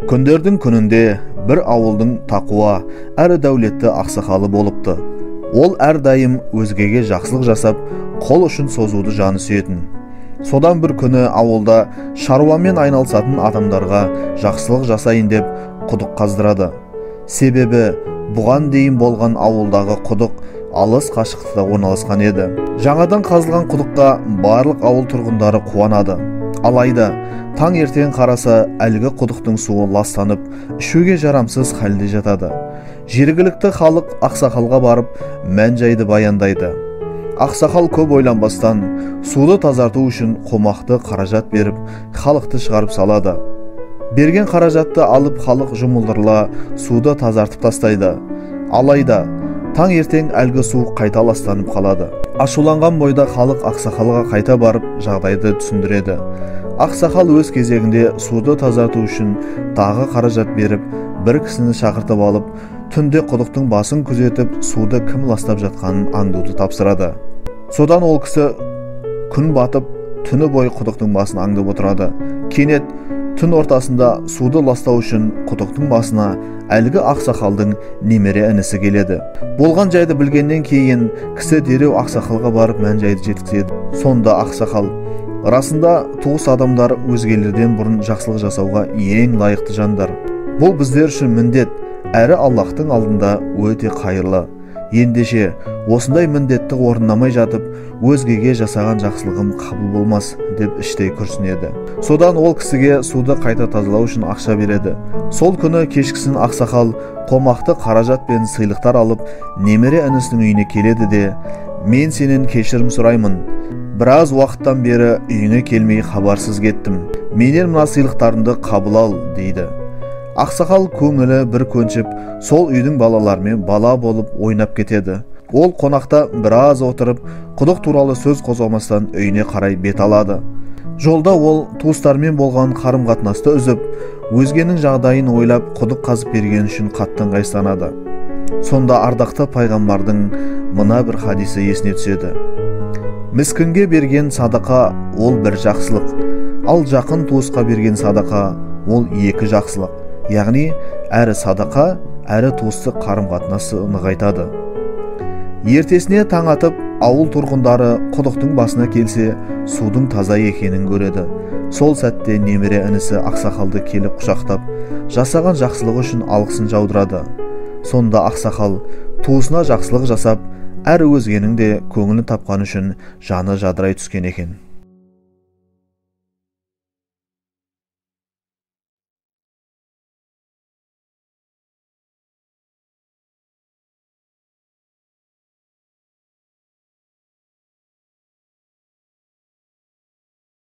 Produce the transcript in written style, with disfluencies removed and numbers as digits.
Күндердің күнінде бір ауылдың тақуа, әрі дәулетті ақсақалы болыпты. Ол әрдайым өзгеге жақсылық жасап, қол ұшын созуды жаны сүйетін. Содан бір күні ауылда шаруамен айналысатын адамдарға жақсылық жасайын деп құдық қаздырады. Себебі бұған дейін болған ауылдағы құдық алыс қашықтықта орналасқан еді. Жаңадан қазылған құдыққа барлық ауыл тұрғындары қуанады. Алайда таң ертең қараса әлгі құдықтың суы ластанып, ішуге жарамсыз халде жатады. Жергілікті халық ақсақалға барып мән-жайды баяндайды. Ақсақал көп ойланбастан суды тазарту үшін қомақты қаражат беріп, халықты шығарып салады. Берген қаражатты алып халық жұмылдырыла суды тазартып тастайды. Алайда таң ертең әлгі су қайта ластанып қалады. Ашуланған бойда халық ақсақалға қайта барып жағдайды түсіндіреді. Ақсақал өз кезегінде суды тазарту үшін тағы қаражат беріп, бір кісіні шақыртып алып, түнде құдықтың басын күзетіп, суды кім ластап жатқанын аңдуды тапсырады. Содан ол кісі күн батып, түні бойы құдықтың басын аңдып отырады. Кенет түн ортасында суды ластау үшін құдықтың басына әлгі ақсақалдың немере інісі келеді. Болған жайды білгеннен кейін кісі дереу ақсақалға барып мән-жайды жеткізеді. Сонда ақсақал: расында туыс адамдар өзгелерден бұрын жақсылық жасауға ең лайықты жандар. Бұл біздер үшін міндет, әрі Аллахтың алдында өте қайырлы. Ендеше осындай міндетті орындамай жатып, өзгеге жасаған жақсылығым қабыл болмас деп іштей күрсінеді. Содан ол кісіге суды қайта тазалау үшін ақша береді. Сол күні кешкісін ақсақал қомақты қаражат пен сыйлықтар алып, немере інісінің үйіне келеді де: мен сенен кешірім сұраймын. Біраз уақыттан бері үйіңе келмей хабарсыз кеттім. Менен мына сыйлықтарымды қабыл ал, дейді. Ақсақал көңілі бір көншіп, сол үйдің балаларымен бала болып ойнап кетеді. Ол қонақта біраз отырып, құдық туралы сөз қозғамастан үйіне қарай бет алады. Жолда ол туыстармен болған қарым-қатынасты үзіп, өзгенің жағдайын ойлап құдық қазып берген үшін қатты ыңғайсызданады. Сонда ардақты пайғамбардың мына бір хадисі есіне түседі: міскінге берген садақа ол бір жақсылық, ал жақын туысқа берген садақа ол екі жақсылық. Яғни әрі садақа, әрі туыстық қарым-қатынасы нығайтады. Ертесіне таң атып, ауыл тұрғындары құдықтың басына келсе, судың таза екенін көреді. Сол сәтте немере інісі ақсақалды келіп құшақтап, жасаған жақсылығы үшін алғысын жаудырады. Сонда ақсақал туысына жақсылық жасап, әрі өзгенің де көңілін тапқан үшін жаны жадырай түскен екен.